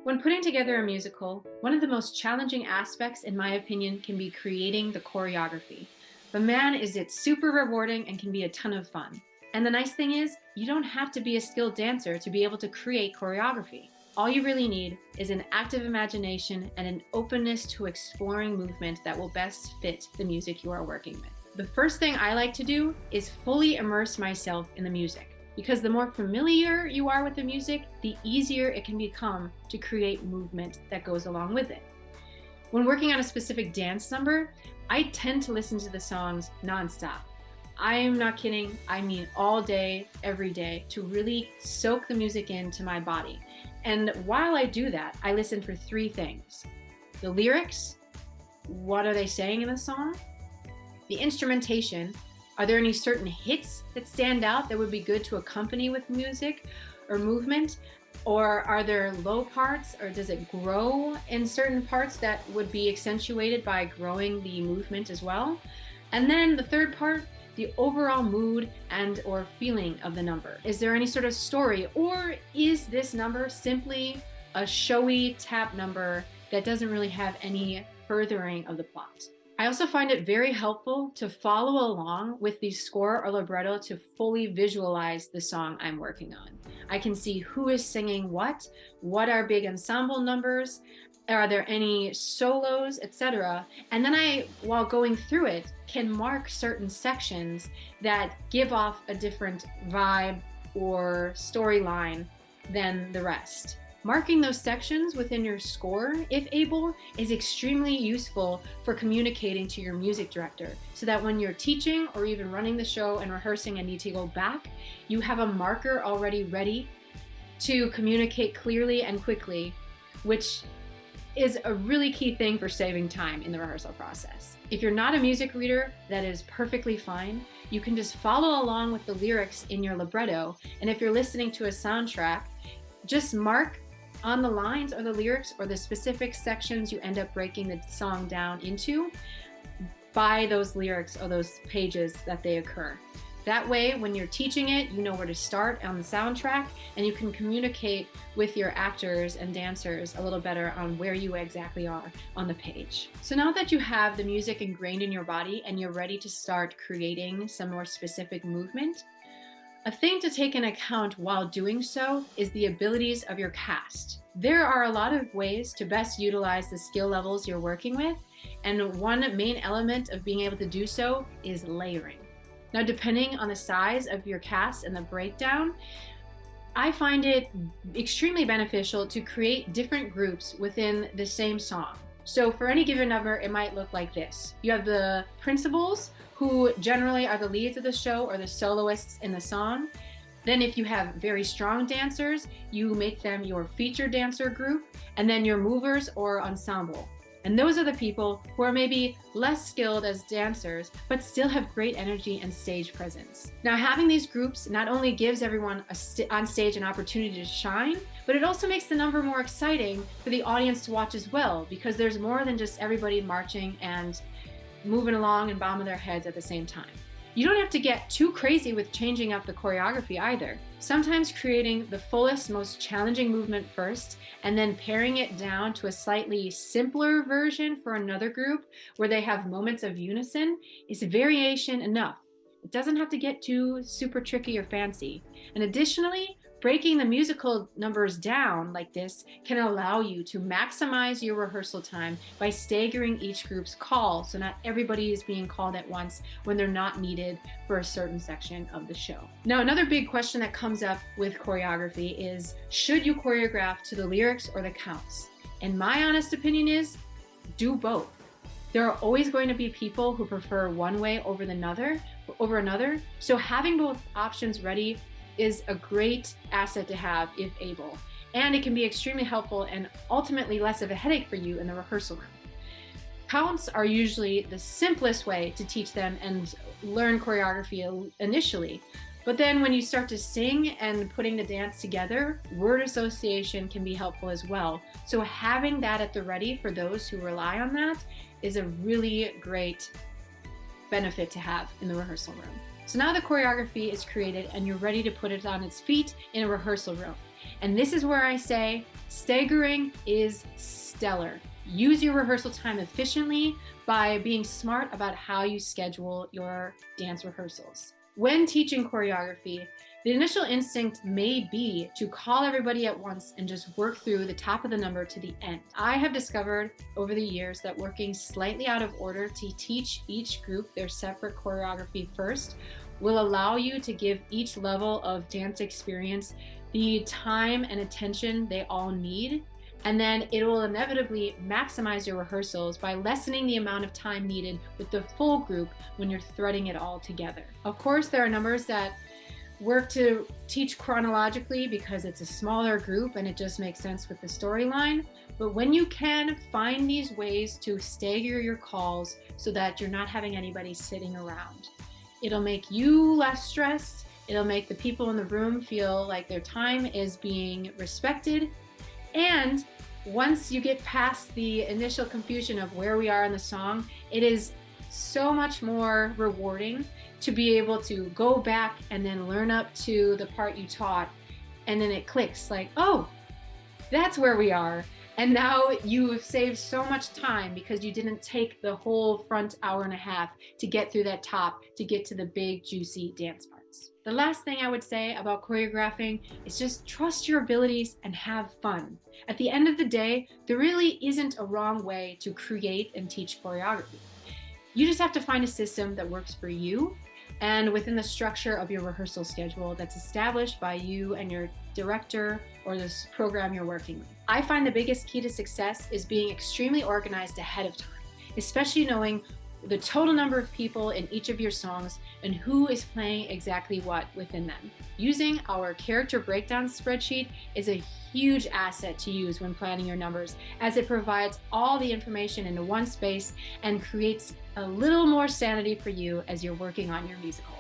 When putting together a musical, one of the most challenging aspects, in my opinion, can be creating the choreography. But man, is it super rewarding and can be a ton of fun. And the nice thing is, you don't have to be a skilled dancer to be able to create choreography. All you really need is an active imagination and an openness to exploring movement that will best fit the music you are working with. The first thing I like to do is fully immerse myself in the music, because the more familiar you are with the music, the easier it can become to create movement that goes along with it. When working on a specific dance number, I tend to listen to the songs nonstop. I am not kidding, I mean all day, every day, to really soak the music into my body. And while I do that, I listen for three things: the lyrics, what are they saying in the song? The instrumentation, are there any certain hits that stand out that would be good to accompany with music or movement? Or are there low parts, or does it grow in certain parts that would be accentuated by growing the movement as well? And then the third part, the overall mood and or feeling of the number. Is there any sort of story, or is this number simply a showy tap number that doesn't really have any furthering of the plot? I also find it very helpful to follow along with the score or libretto to fully visualize the song I'm working on. I can see who is singing what are big ensemble numbers, are there any solos, etc. And then I, while going through it, can mark certain sections that give off a different vibe or storyline than the rest. Marking those sections within your score, if able, is extremely useful for communicating to your music director, so that when you're teaching or even running the show and rehearsing and need to go back, you have a marker already ready to communicate clearly and quickly, which is a really key thing for saving time in the rehearsal process. If you're not a music reader, that is perfectly fine. You can just follow along with the lyrics in your libretto, and if you're listening to a soundtrack, just mark on the lines or the lyrics or the specific sections you end up breaking the song down into by those lyrics or those pages that they occur. That way, when you're teaching it, you know where to start on the soundtrack, and you can communicate with your actors and dancers a little better on where you exactly are on the page. So now that you have the music ingrained in your body and you're ready to start creating some more specific movement, a thing to take into account while doing so is the abilities of your cast. There are a lot of ways to best utilize the skill levels you're working with, and one main element of being able to do so is layering. Now, depending on the size of your cast and the breakdown, I find it extremely beneficial to create different groups within the same song. So for any given number, it might look like this. You have the principals, who generally are the leads of the show or the soloists in the song. Then if you have very strong dancers, you make them your feature dancer group, and then your movers or ensemble. And those are the people who are maybe less skilled as dancers, but still have great energy and stage presence. Now, having these groups not only gives everyone on stage an opportunity to shine, but it also makes the number more exciting for the audience to watch as well, because there's more than just everybody marching and moving along and bobbing their heads at the same time. You don't have to get too crazy with changing up the choreography either. Sometimes creating the fullest, most challenging movement first, and then paring it down to a slightly simpler version for another group where they have moments of unison is variation enough. It doesn't have to get too super tricky or fancy. And additionally, breaking the musical numbers down like this can allow you to maximize your rehearsal time by staggering each group's call, so not everybody is being called at once when they're not needed for a certain section of the show. Now, another big question that comes up with choreography is, should you choreograph to the lyrics or the counts? And my honest opinion is, do both. There are always going to be people who prefer one way over another, so having both options ready is a great asset to have if able, and it can be extremely helpful and ultimately less of a headache for you in the rehearsal room. Counts are usually the simplest way to teach them and learn choreography initially, but then when you start to sing and putting the dance together, word association can be helpful as well. So having that at the ready for those who rely on that is a really great benefit to have in the rehearsal room. So now the choreography is created and you're ready to put it on its feet in a rehearsal room. And this is where I say, Staggering is stellar. Use your rehearsal time efficiently by being smart about how you schedule your dance rehearsals. When teaching choreography, the initial instinct may be to call everybody at once and just work through the top of the number to the end. I have discovered over the years that working slightly out of order to teach each group their separate choreography first will allow you to give each level of dance experience the time and attention they all need. And then it will inevitably maximize your rehearsals by lessening the amount of time needed with the full group when you're threading it all together. Of course, there are numbers that work to teach chronologically because it's a smaller group and it just makes sense with the storyline. But when you can, find these ways to stagger your calls so that you're not having anybody sitting around. It'll make you less stressed. It'll make the people in the room feel like their time is being respected. And once you get past the initial confusion of where we are in the song, it is so much more rewarding to be able to go back and then learn up to the part you taught. And then it clicks like, oh, that's where we are. And now you've saved so much time because you didn't take the whole front hour and a half to get through that top, to get to the big, juicy dance parts. The last thing I would say about choreographing is just trust your abilities and have fun. At the end of the day, there really isn't a wrong way to create and teach choreography. You just have to find a system that works for you and within the structure of your rehearsal schedule that's established by you and your director or this program you're working with. I find the biggest key to success is being extremely organized ahead of time, especially knowing the total number of people in each of your songs and who is playing exactly what within them. Using our character breakdown spreadsheet is a huge asset to use when planning your numbers, as it provides all the information into one space and creates a little more sanity for you as you're working on your musical.